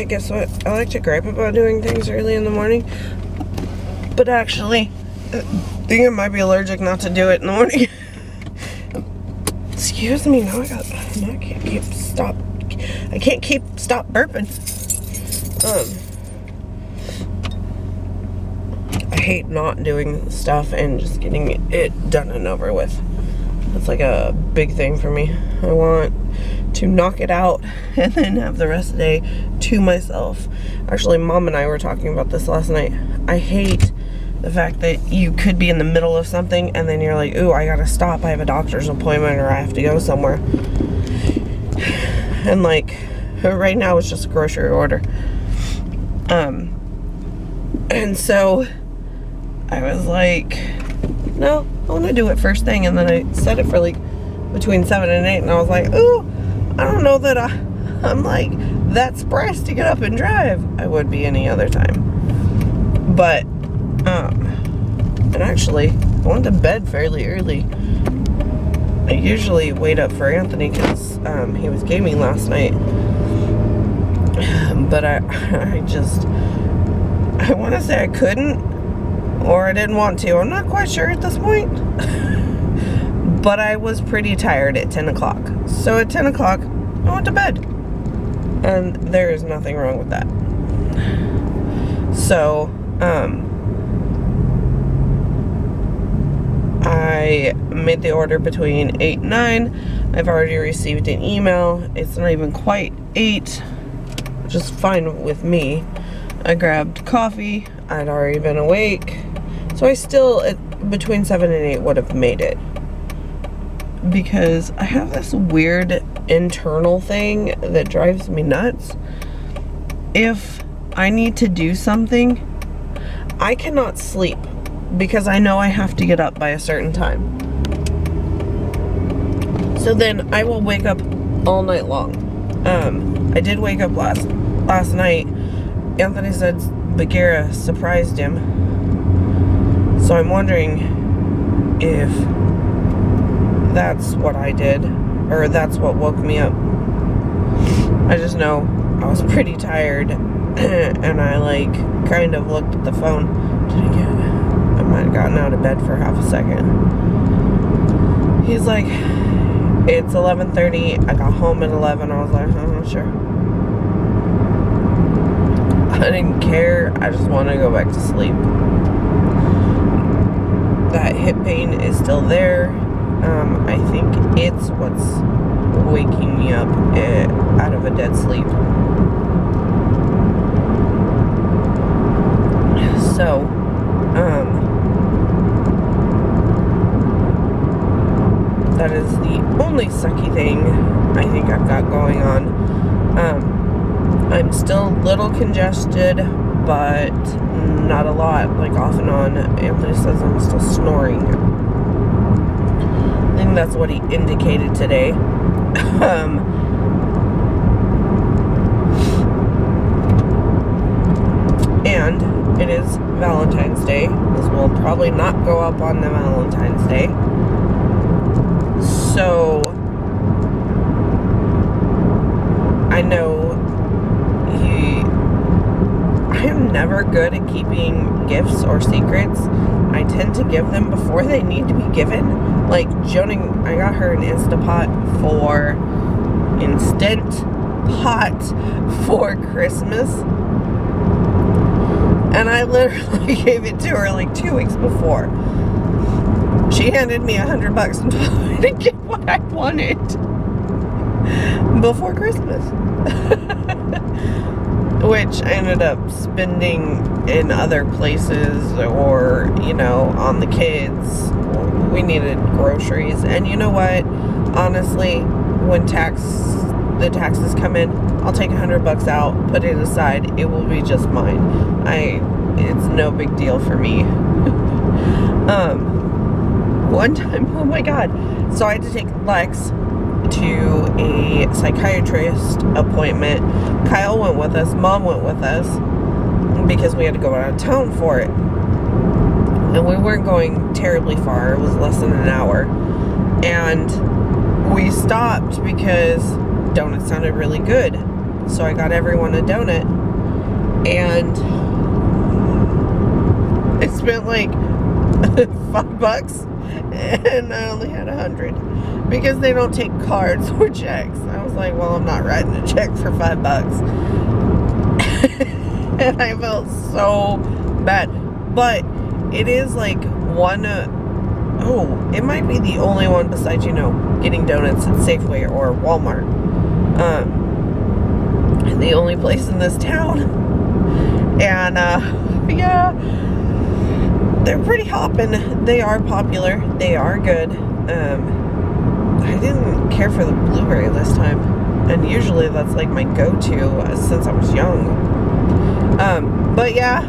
guess what? I like to gripe about doing things early in the morning, but actually, I think I might be allergic not to do it in the morning. Excuse me, now I can't stop burping. I hate not doing stuff and just getting it done and over with. It's like a big thing for me. I want to knock it out and then have the rest of the day to myself. Actually, Mom and I were talking about this last night. I hate the fact that you could be in the middle of something and then you're like, ooh, I gotta stop. I have a doctor's appointment or I have to go somewhere. And like, right now it's just a grocery order. And so I was like, no, I want to do it first thing. And then I set it for like between 7 and 8. And I was like, ooh, I don't know that I'm like that surprised to get up and drive. I would be any other time. But, and actually, I went to bed fairly early. I usually wait up for Anthony because he was gaming last night. But I want to say I couldn't, or I didn't want to. I'm not quite sure at this point. But I was pretty tired at 10 o'clock. So at 10 o'clock, I went to bed. And there is nothing wrong with that. So, I made the order between 8 and 9. I've already received an email. It's not even quite 8, which is fine with me. I grabbed coffee. I'd already been awake. So I still, between 7 and 8, would have made it. Because I have this weird internal thing that drives me nuts. If I need to do something, I cannot sleep because I know I have to get up by a certain time. So then I will wake up all night long. I did wake up last night. Anthony said Bagheera surprised him. So I'm wondering if that's what I did, or that's what woke me up. I just know I was pretty tired, and I like kind of looked at the phone. I might have gotten out of bed for half a second. He's like, it's 11:30. I got home at 11. I was like, oh, sure. I didn't care. I just want to go back to sleep. That hip pain is still there. I think it's what's waking me up out of a dead sleep. So, that is the only sucky thing I think I've got going on. I'm still a little congested, but not a lot, like off and on. Anthony says I'm still snoring. I think that's what he indicated today. And it is Valentine's Day. This will probably not go up on the Valentine's Day. So I know I am never good at keeping gifts or secrets. I tend to give them before they need to be given. Like Joni, I got her an Instant Pot for Christmas. And I literally gave it to her like 2 weeks before. She handed me $100 and told me to get what I wanted before Christmas. Which I ended up spending in other places or, you know, on the kids. We needed groceries. And you know what? Honestly, when the taxes come in, I'll take $100 out, put it aside. It will be just mine. It's no big deal for me. One time, oh my God. So I had to take Lex to a psychiatrist appointment. Kyle went with us. Mom went with us because we had to go out of town for it. And we weren't going terribly far. It was less than an hour. And we stopped because donuts sounded really good. So I got everyone a donut. and I spent like $5 and I only had 100 because they don't take cards or checks. I was like, well, I'm not writing a check for $5. And I felt so bad. But it is like one, it might be the only one besides, getting donuts at Safeway or Walmart. The only place in this town. And, yeah, they're pretty hopping. They are popular. They are good. I didn't care for the blueberry this time. And usually that's like my go-to since I was young. But yeah,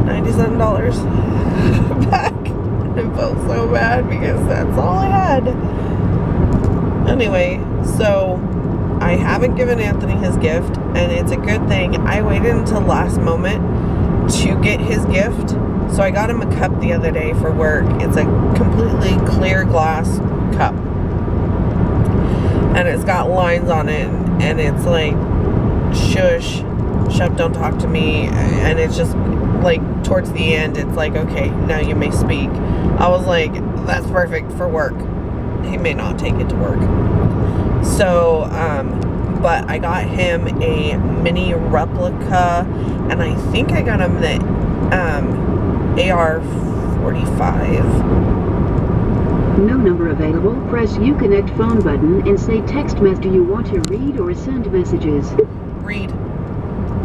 $97 back. I felt so bad because that's all I had. Anyway, so I haven't given Anthony his gift, and it's a good thing. I waited until last moment to get his gift. So I got him a cup the other day for work. It's a completely clear glass cup. And it's got lines on it, and it's like, shush, shut, don't talk to me. And it's just like towards the end, it's like, okay, now you may speak. I was like, that's perfect for work. He may not take it to work. So, but I got him a mini replica, and I think I got him the AR-45. No number available. Press Uconnect phone button and say text message. Do you want to read or send messages? Read.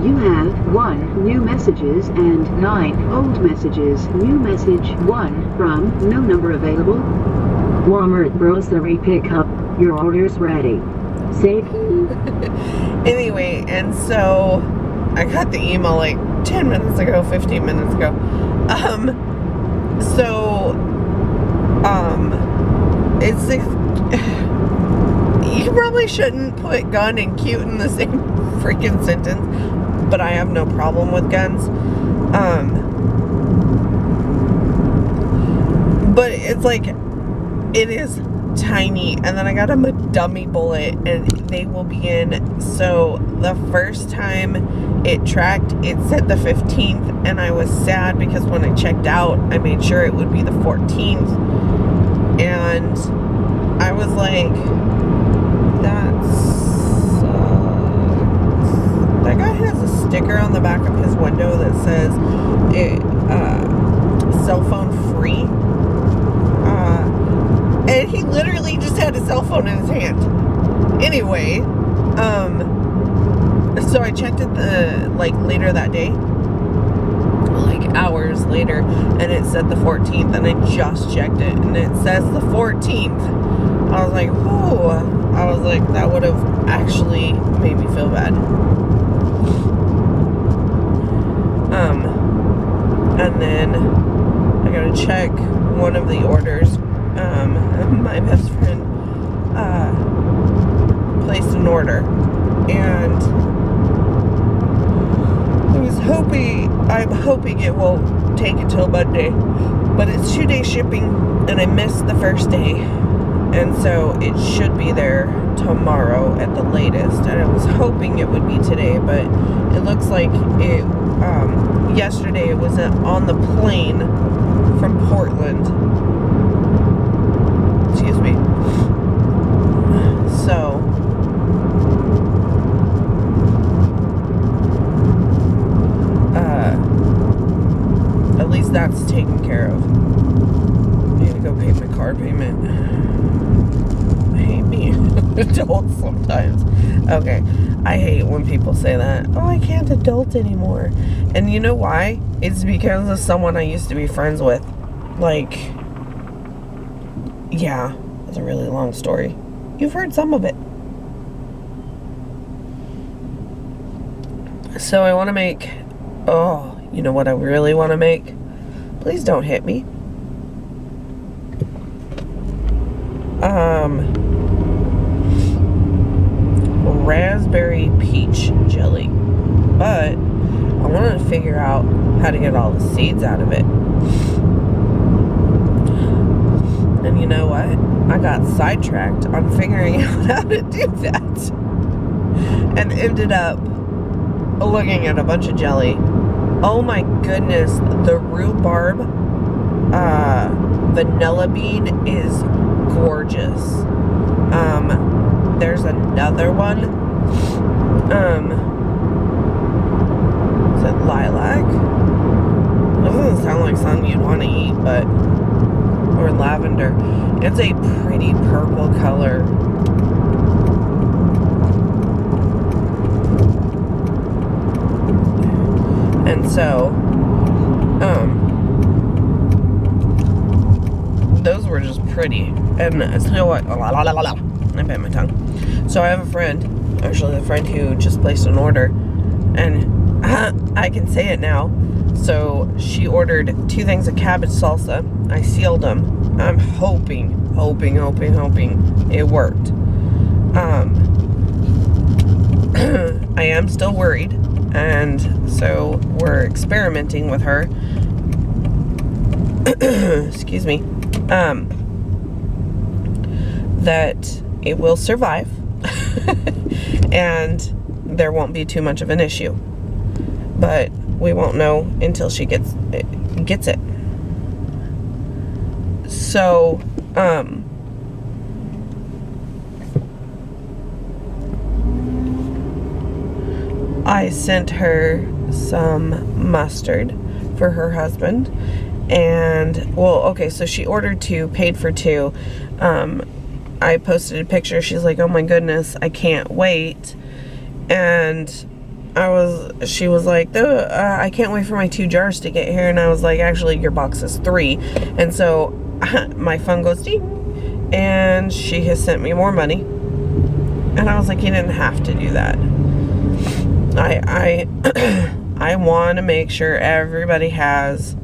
You have 1 new messages and 9 old messages. New message 1 from no number available. Walmart grocery pickup. Your order's ready. Save. Anyway, and so I got the email like 10 minutes ago, 15 minutes ago. It's you probably shouldn't put gun and cute in the same freaking sentence, but I have no problem with guns. But it's like, it is tiny, and then I got him a dummy bullet, and they will be in. So the first time it tracked, it said the 15th, and I was sad because when I checked out, I made sure it would be the 14th, and I was like, that sucks. That guy has a sticker on the back of his window that says cell phone free. And he literally just had his cell phone in his hand. Anyway, so I checked it later that day, like hours later, and it said the 14th, and I just checked it, and it says the 14th. I was like, whoo. I was like, that would have actually made me feel bad. And then I gotta check one of the orders. My best friend placed an order, and I'm hoping it won't take until Monday, but it's 2-day shipping, and I missed the first day, and so it should be there tomorrow at the latest, and I was hoping it would be today, but it looks like it, yesterday it was on the plane from Portland. Excuse me. So, at least that's taken care of. I need to go pay my car payment. I hate being an adult sometimes. Okay, I hate when people say that. Oh, I can't adult anymore. And you know why? It's because of someone I used to be friends with. Like, yeah, it's a really long story. You've heard some of it. So I want to make, you know what I really want to make? Please don't hit me. Raspberry peach jelly. But I wanted to figure out how to get all the seeds out of it. And you know what? I got sidetracked on figuring out how to do that. And ended up looking at a bunch of jelly. Oh my goodness, the rhubarb vanilla bean is gorgeous. There's another one. Is it lilac? It doesn't sound like something you'd want to eat, but or lavender. It's a pretty purple color. And so, those were just pretty. And so what? I bit my tongue. So I have a friend, actually a friend who just placed an order, and I can say it now. So she ordered 2 things of cabbage salsa. I sealed them. I'm hoping it worked. I am still worried, and so we're experimenting with her. Excuse me. That it will survive and there won't be too much of an issue, but we won't know until she gets it. So I sent her some mustard for her husband, and well, okay, so she ordered 2, paid for 2. I posted a picture. She's like, oh my goodness, I can't wait. And she was like, I can't wait for my 2 jars to get here. And I was like, actually, your box is 3. And so my phone goes ding, and she has sent me more money. And I was like, you didn't have to do that. I want to make sure everybody has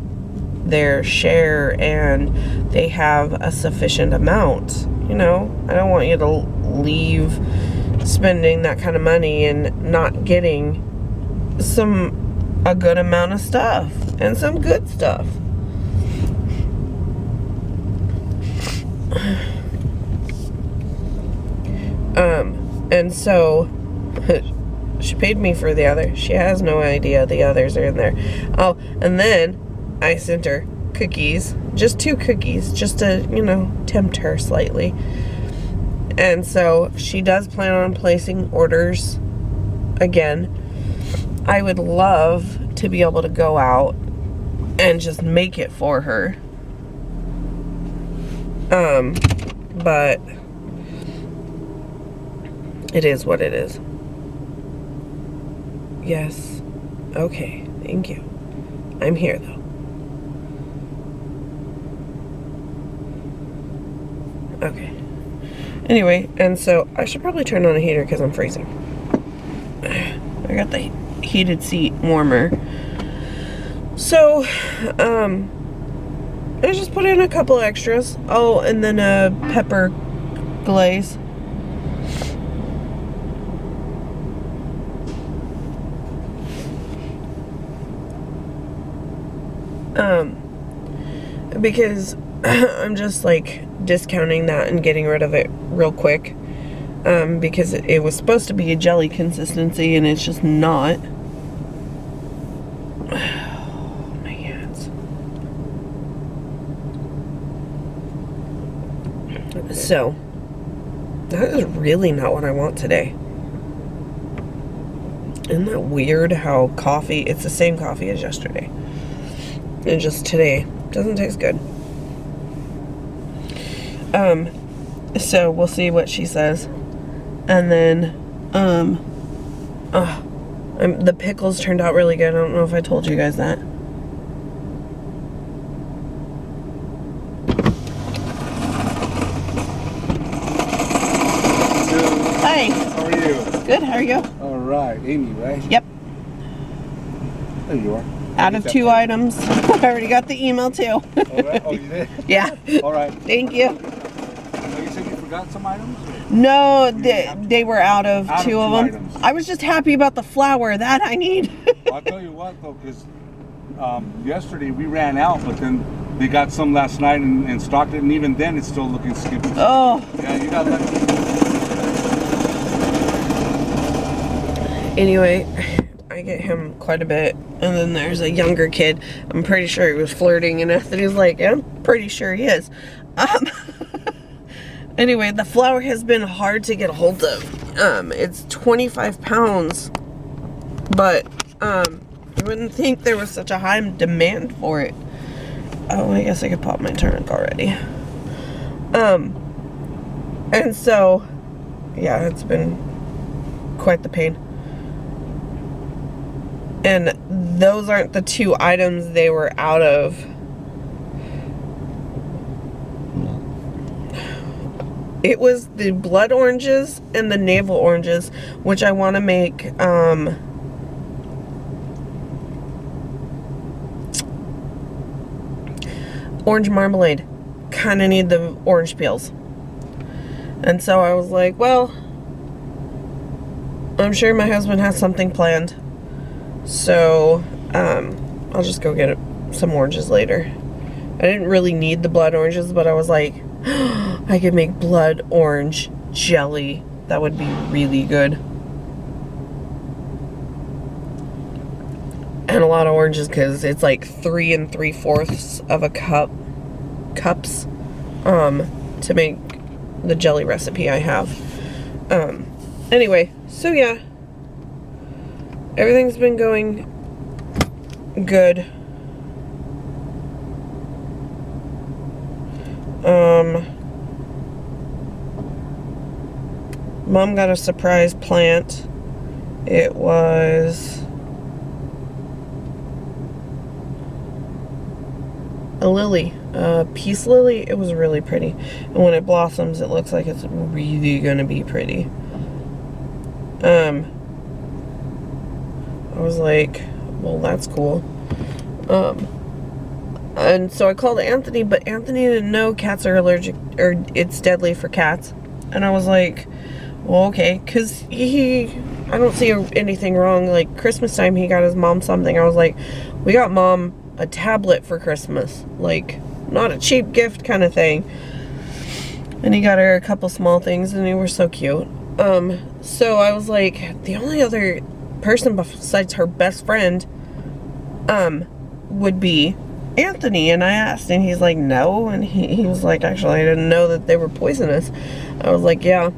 their share and they have a sufficient amount. You know, I don't want you to leave spending that kind of money and not getting a good amount of stuff and some good stuff. And so she paid me for the other. She has no idea the others are in there. Oh, and then I sent her cookies, just 2 cookies, just to, you know, tempt her slightly. And so she does plan on placing orders again. I would love to be able to go out and just make it for her. But it is what it is. Yes. Okay. Thank you. I'm here though. Okay. Anyway, and so I should probably turn on a heater because I'm freezing. I got the heated seat warmer. So, I just put in a couple extras. Oh, and then a pepper glaze. Because I'm just like discounting that and getting rid of it real quick, because it was supposed to be a jelly consistency and it's just not. Oh, my hands. So that is really not what I want today. Isn't that weird how coffee, it's the same coffee as yesterday, and just today doesn't taste good. So we'll see what she says. And then, the pickles turned out really good. I don't know if I told you guys that. Hi. How are you? Good, how are you? All right, Amy, right? Yep. There you are. Out of 2 items. I already got the email too. All right. Oh, you did? Yeah. All right. Thank you. Oh, you said you forgot some items? No, they were out of Out of 2 of two them. items. I was just happy about the flour. That I need. I'll tell you what, though, because yesterday we ran out, but then they got some last night and stocked it, and even then it's still looking skimpy. Oh. Yeah, you got lucky. Anyway, I get him quite a bit. And then there's a younger kid. I'm pretty sure he was flirting, and Anthony's like, yeah, I'm pretty sure he is. Anyway, the flour has been hard to get a hold of. It's 25 pounds, but you wouldn't think there was such a high demand for it. Oh, I guess I could pop my trunk already. And so, yeah, it's been quite the pain. And those aren't the two items they were out of. It was the blood oranges and the navel oranges, which I want to make, orange marmalade. Kind of need the orange peels. And so I was like, well, I'm sure my husband has something planned. So, I'll just go get some oranges later. I didn't really need the blood oranges, but I was like, I could make blood orange jelly. That would be really good. And a lot of oranges, because it's like 3 3/4 of a cups to make the jelly recipe I have. Anyway, so yeah, everything's been going good. Mom got a surprise plant. It was a lily, a peace lily. It was really pretty, and when it blossoms, it looks like it's really gonna be pretty. I was like, well, that's cool. And so I called Anthony, but Anthony didn't know cats are allergic, or it's deadly for cats. And I was like, well, okay, because I don't see anything wrong. Like, Christmas time, he got his mom something. I was like, we got Mom a tablet for Christmas. Like, not a cheap gift kind of thing. And he got her a couple small things, and they were so cute. So I was like, the only other person besides her best friend, would be Anthony. And I asked, and he's like, no. And he was like, actually, I didn't know that they were poisonous. I was like, yeah.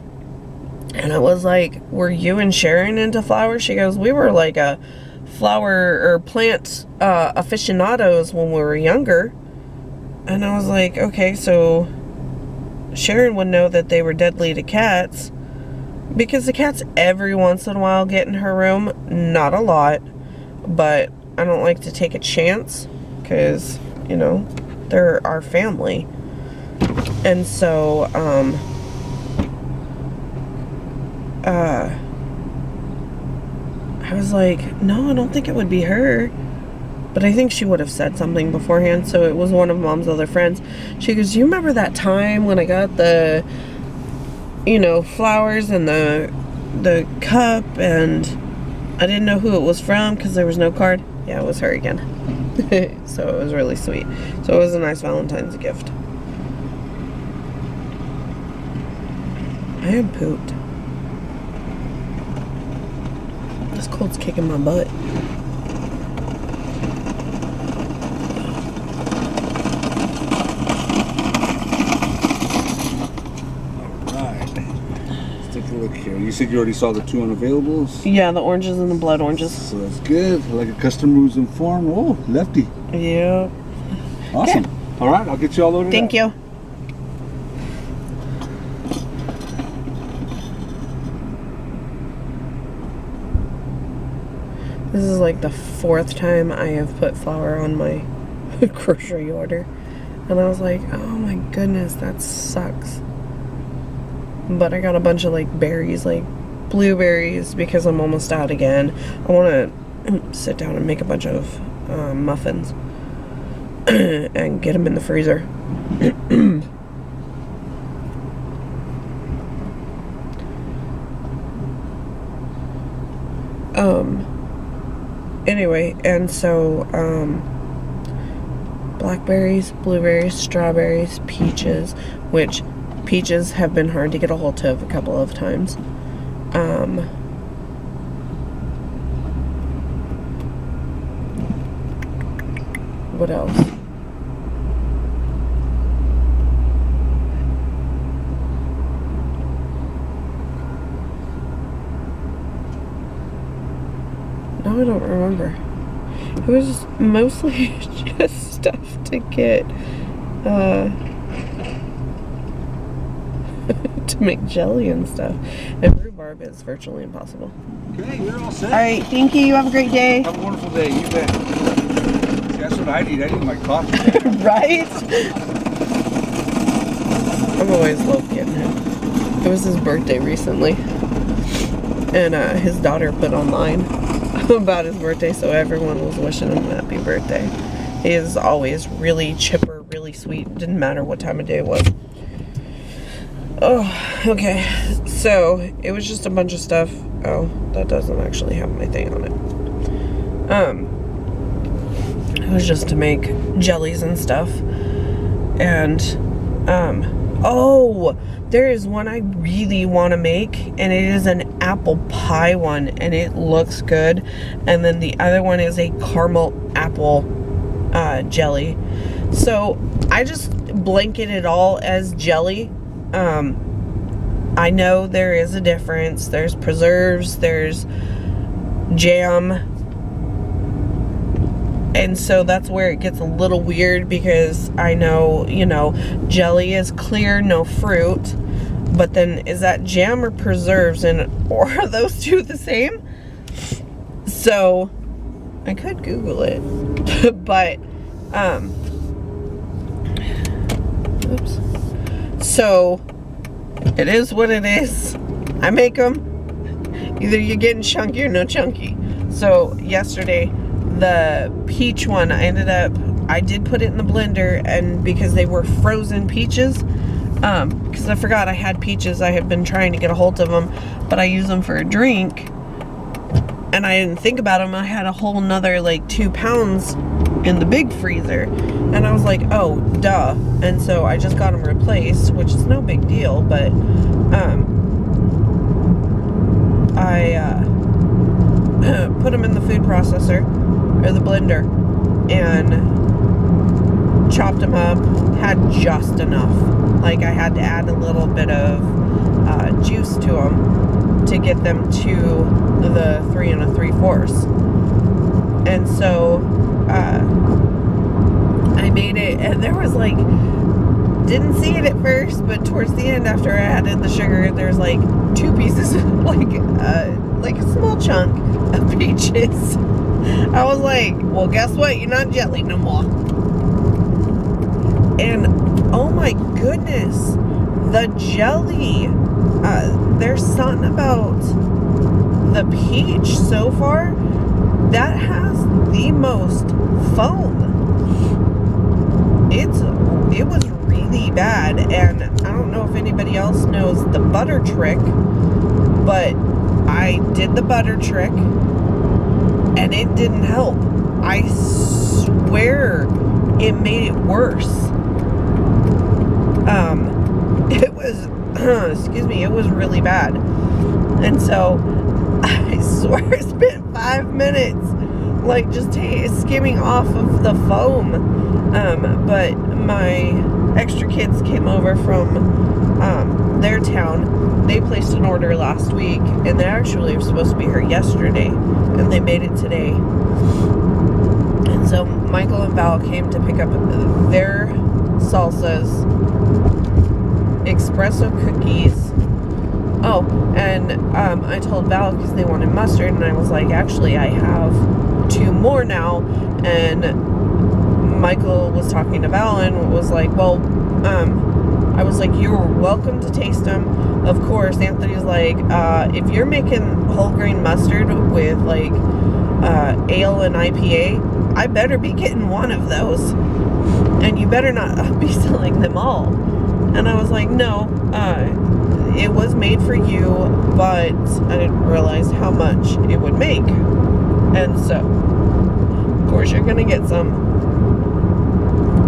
And I was like, were you and Sharon into flowers? She goes, we were like a flower or plant aficionados when we were younger. And I was like, okay, so Sharon would know that they were deadly to cats, because the cats every once in a while get in her room. Not a lot, but I don't like to take a chance, because, you know, they're our family. And so, I was like, no, I don't think it would be her. But I think she would have said something beforehand, so it was one of Mom's other friends. She goes, you remember that time when I got the, you know, flowers and the cup, and I didn't know who it was from because there was no card? Yeah, it was her again. So it was really sweet. So it was a nice Valentine's gift. I am pooped. This cold's kicking my butt. Look here. You said you already saw the 2 unavailables? Yeah, the oranges and the blood oranges. So that's good. Like a customer who's informed. Oh, lefty. Yeah. Awesome. Good. All right, I'll get you all loaded Thank you. This is like the 4th time I have put flour on my grocery order. And I was like, oh my goodness, that sucks. But I got a bunch of like berries, like blueberries, because I'm almost out again. I want to sit down and make a bunch of muffins and get them in the freezer. Anyway, and so blackberries, blueberries, strawberries, peaches, which peaches have been hard to get a hold of a couple of times. What else? No, I don't remember. It was mostly just stuff to get, to make jelly and stuff. And rhubarb is virtually impossible. Okay, you're all set. All right, thank you. You have a great day. Have a wonderful day. You bet. See, that's what I need. I need my coffee. Right? I've always loved getting him. It was his birthday recently. And his daughter put online about his birthday, so everyone was wishing him a happy birthday. He is always really chipper, really sweet. Didn't matter what time of day it was. Oh, okay. So, it was just a bunch of stuff. Oh, that doesn't actually have my thing on it. It was just to make jellies and stuff. And, oh, there is one I really want to make, and it is an apple pie one, and it looks good. And then the other one is a caramel apple jelly. So I just blanket it all as jelly. I know there is a difference. There's preserves, there's jam. And so that's where it gets a little weird, because I know, you know, jelly is clear, no fruit. But then is that jam or preserves, and or are those two the same? So I could Google it. But oops. So it is what it is. I make them. Either you're getting chunky or no chunky. So yesterday, the peach one, I did put it in the blender, and because they were frozen peaches, because I forgot I had peaches, I had been trying to get a hold of them, but I use them for a drink, and I didn't think about them. I had a whole nother like 2 pounds in the big freezer, and I was like, oh, duh. And so I just got them replaced, which is no big deal, but I put them in the food processor, or the blender, and chopped them up. Had just enough. Like, I had to add a little bit of juice to them to get them to the 3 3/4. And so I made it, and there was like, didn't see it at first, but towards the end, after I added the sugar, there's like 2 pieces, like a small chunk of peaches. I was like, well, guess what? You're not jelly no more. And oh my goodness, the jelly, there's something about the peach so far that has the most foam. It was really bad, and I don't know if anybody else knows the butter trick, but I did the butter trick and it didn't help. I swear it made it worse. It was, excuse me, it was really bad. And so I swear I spent 5 minutes like just skimming off of the foam. But my extra kids came over from their town. They placed an order last week, and they actually were supposed to be here yesterday, and they made it today. And so Michael and Val came to pick up their salsas, espresso cookies. Oh, and I told Val, because they wanted mustard, and I was like, actually, I have 2 more now. And Michael was talking to Val and was like, well, I was like, you're welcome to taste them. Of course, Anthony's like, if you're making whole grain mustard with like ale and IPA, I better be getting one of those, and you better not be selling them all. And I was like, no, it was made for you, but I didn't realize how much it would make. And so, of course, you're gonna get some.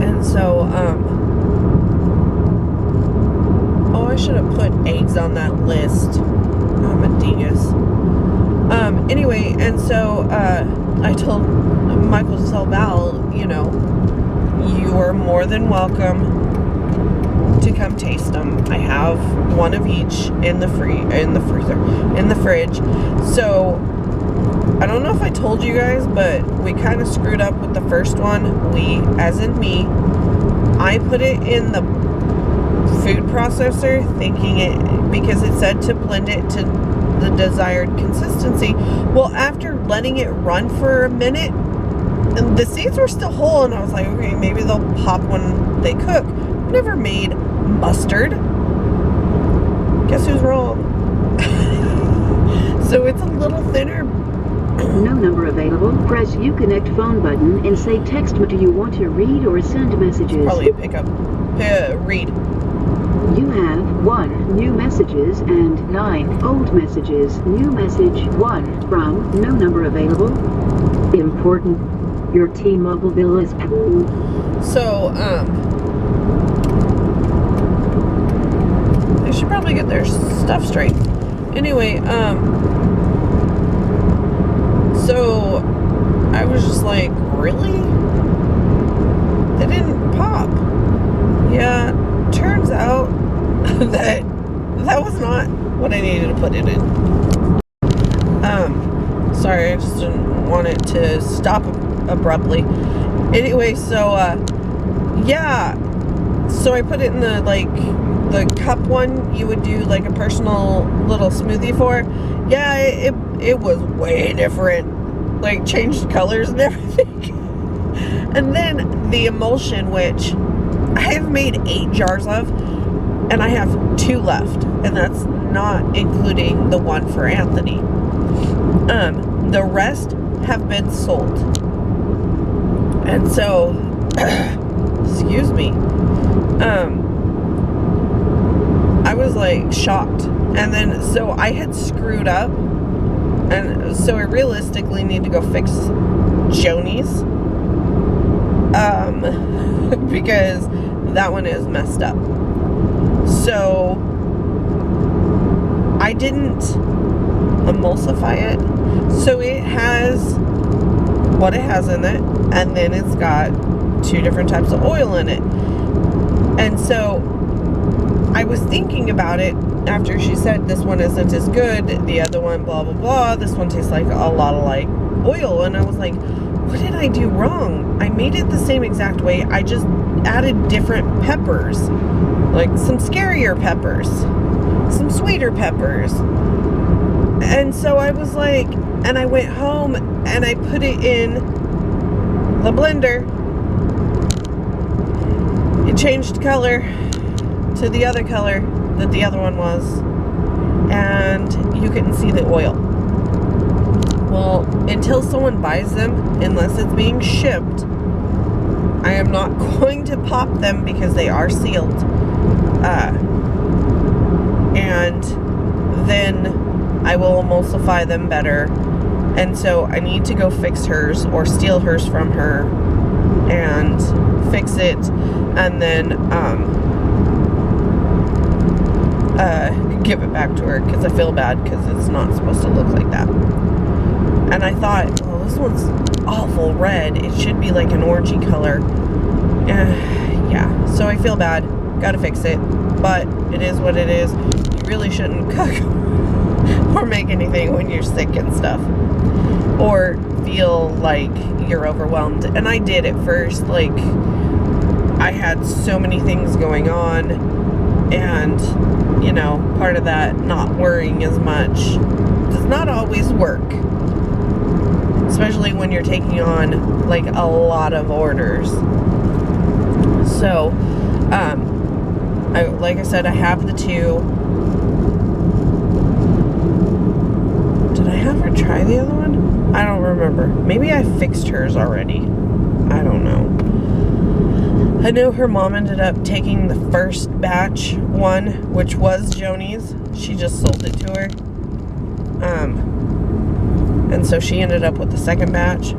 And so, oh, I should have put eggs on that list. I'm a genius. Anyway, and so, I told Michael to tell Val, you know, you are more than welcome to come taste them. I have one of each in the fridge. So I don't know if I told you guys, but we kind of screwed up with the first one. We, as in me, I put it in the food processor thinking it, because it said to blend it to the desired consistency. Well, after letting it run for a minute, and the seeds were still whole, and I was like, okay, maybe they'll pop when they cook. Never made mustard. Guess who's wrong? So it's a little thinner. No number available. Press Uconnect phone button and say text. Do you want to read or send messages? Probably a pickup. Read. You have 1 new messages and 9 old messages. New message 1 from no number available. Important. Your T-Mobile bill is... So, they should probably get their stuff straight. Anyway, so I was just like, really? They didn't pop. Yeah, turns out that was not what I needed to put it in. Sorry, I just didn't want it to stop abruptly. Anyway, so yeah, so I put it in the cup one you would do like a personal little smoothie for. Yeah, it was way different, like changed colors and everything. And then the emulsion, which I have made 8 jars of, and I have 2 left, and that's not including the one for Anthony. The rest have been sold. And so, excuse me, I was like shocked. And then, so I had screwed up, and so I realistically need to go fix Joni's, because that one is messed up. So I didn't emulsify it, so it has what it has in it, and then it's got 2 different types of oil in it. And so I was thinking about it after she said this one isn't as good, the other one blah blah blah, this one tastes like a lot of like oil, and I was like, what did I do wrong? I made it the same exact way, I just added different peppers, like some scarier peppers, some sweeter peppers. And so I was like, and I went home and I put it in the blender. It changed color to the other color that the other one was, and you couldn't see the oil. Well, until someone buys them, unless it's being shipped, I am not going to pop them because they are sealed. And then I will emulsify them better. And so I need to go fix hers or steal hers from her and fix it, and then give it back to her, because I feel bad because it's not supposed to look like that. And I thought, well, this one's awful red, it should be like an orangey color. Yeah, so I feel bad, gotta fix it, but it is what it is. You really shouldn't cook or make anything when you're sick and stuff, or feel like you're overwhelmed. And I did at first, like I had so many things going on, and you know, part of that not worrying as much does not always work, especially when you're taking on like a lot of orders. So like I said, I have the 2. Did I have her try the other one? I don't remember. Maybe I fixed hers already. I don't know. I know her mom ended up taking the first batch one, which was Joni's. She just sold it to her. And so she ended up with the second batch.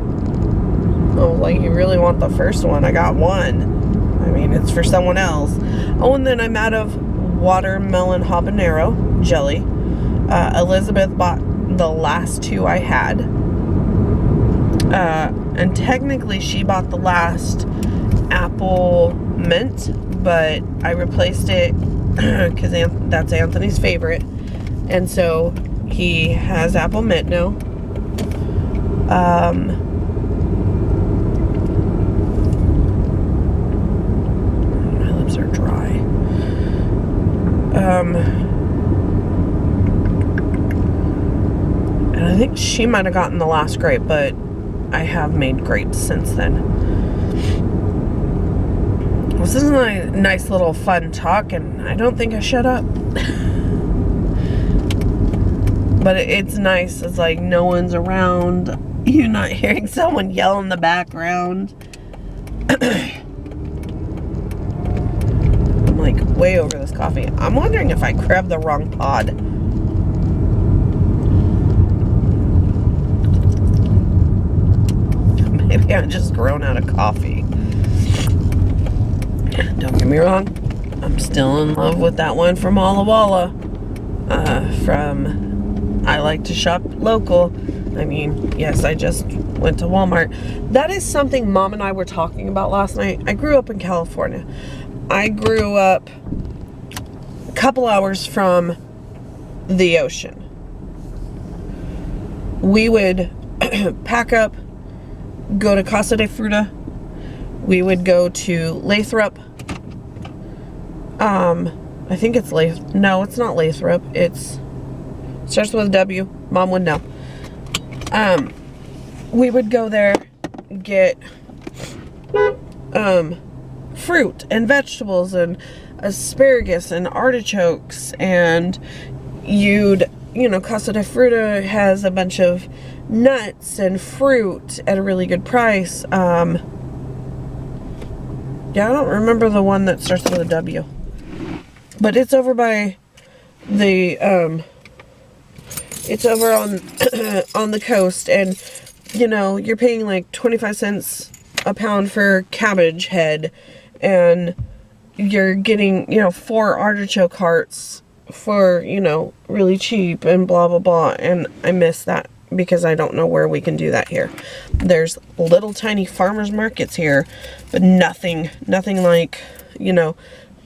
Oh, like, you really want the first one? I got one. I mean, it's for someone else. Oh, and then I'm out of watermelon habanero jelly. Elizabeth bought the last 2 I had. And technically she bought the last apple mint, but I replaced it because that's Anthony's favorite, and so he has apple mint now. My lips are dry. And I think she might have gotten the last grape, but I have made grapes since then. This is a nice little fun talk, and I don't think I shut up. But it's nice. It's like no one's around. You're not hearing someone yell in the background. I'm like way over this coffee. I'm wondering if I grabbed the wrong pod. Maybe I'm just grown out of coffee. Don't get me wrong, I'm still in love with that one from Walla Walla. From I Like to Shop Local. I mean, yes, I just went to Walmart. That is something Mom and I were talking about last night. I grew up in California. I grew up a couple hours from the ocean. We would pack up, go to Casa de Fruta. We would go to Lathrop. I think it's Lathrop. No, it's not Lathrop. It starts with a W. Mom would know. We would go there, get fruit and vegetables and asparagus and artichokes, and Casa de Fruta has a bunch of nuts and fruit at a really good price. Yeah, I don't remember the one that starts with a W. But it's over by the, it's over on, on the coast, and, you're paying like 25 cents a pound for cabbage head, and you're getting, 4 artichoke hearts for, really cheap, and blah, blah, blah, and I miss that because I don't know where we can do that here. There's little tiny farmers markets here, but nothing like,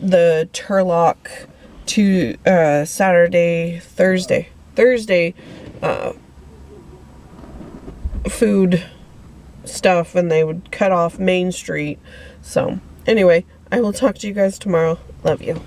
the Turlock to Thursday food stuff, and they would cut off Main Street. So anyway, I will talk to you guys tomorrow. Love you.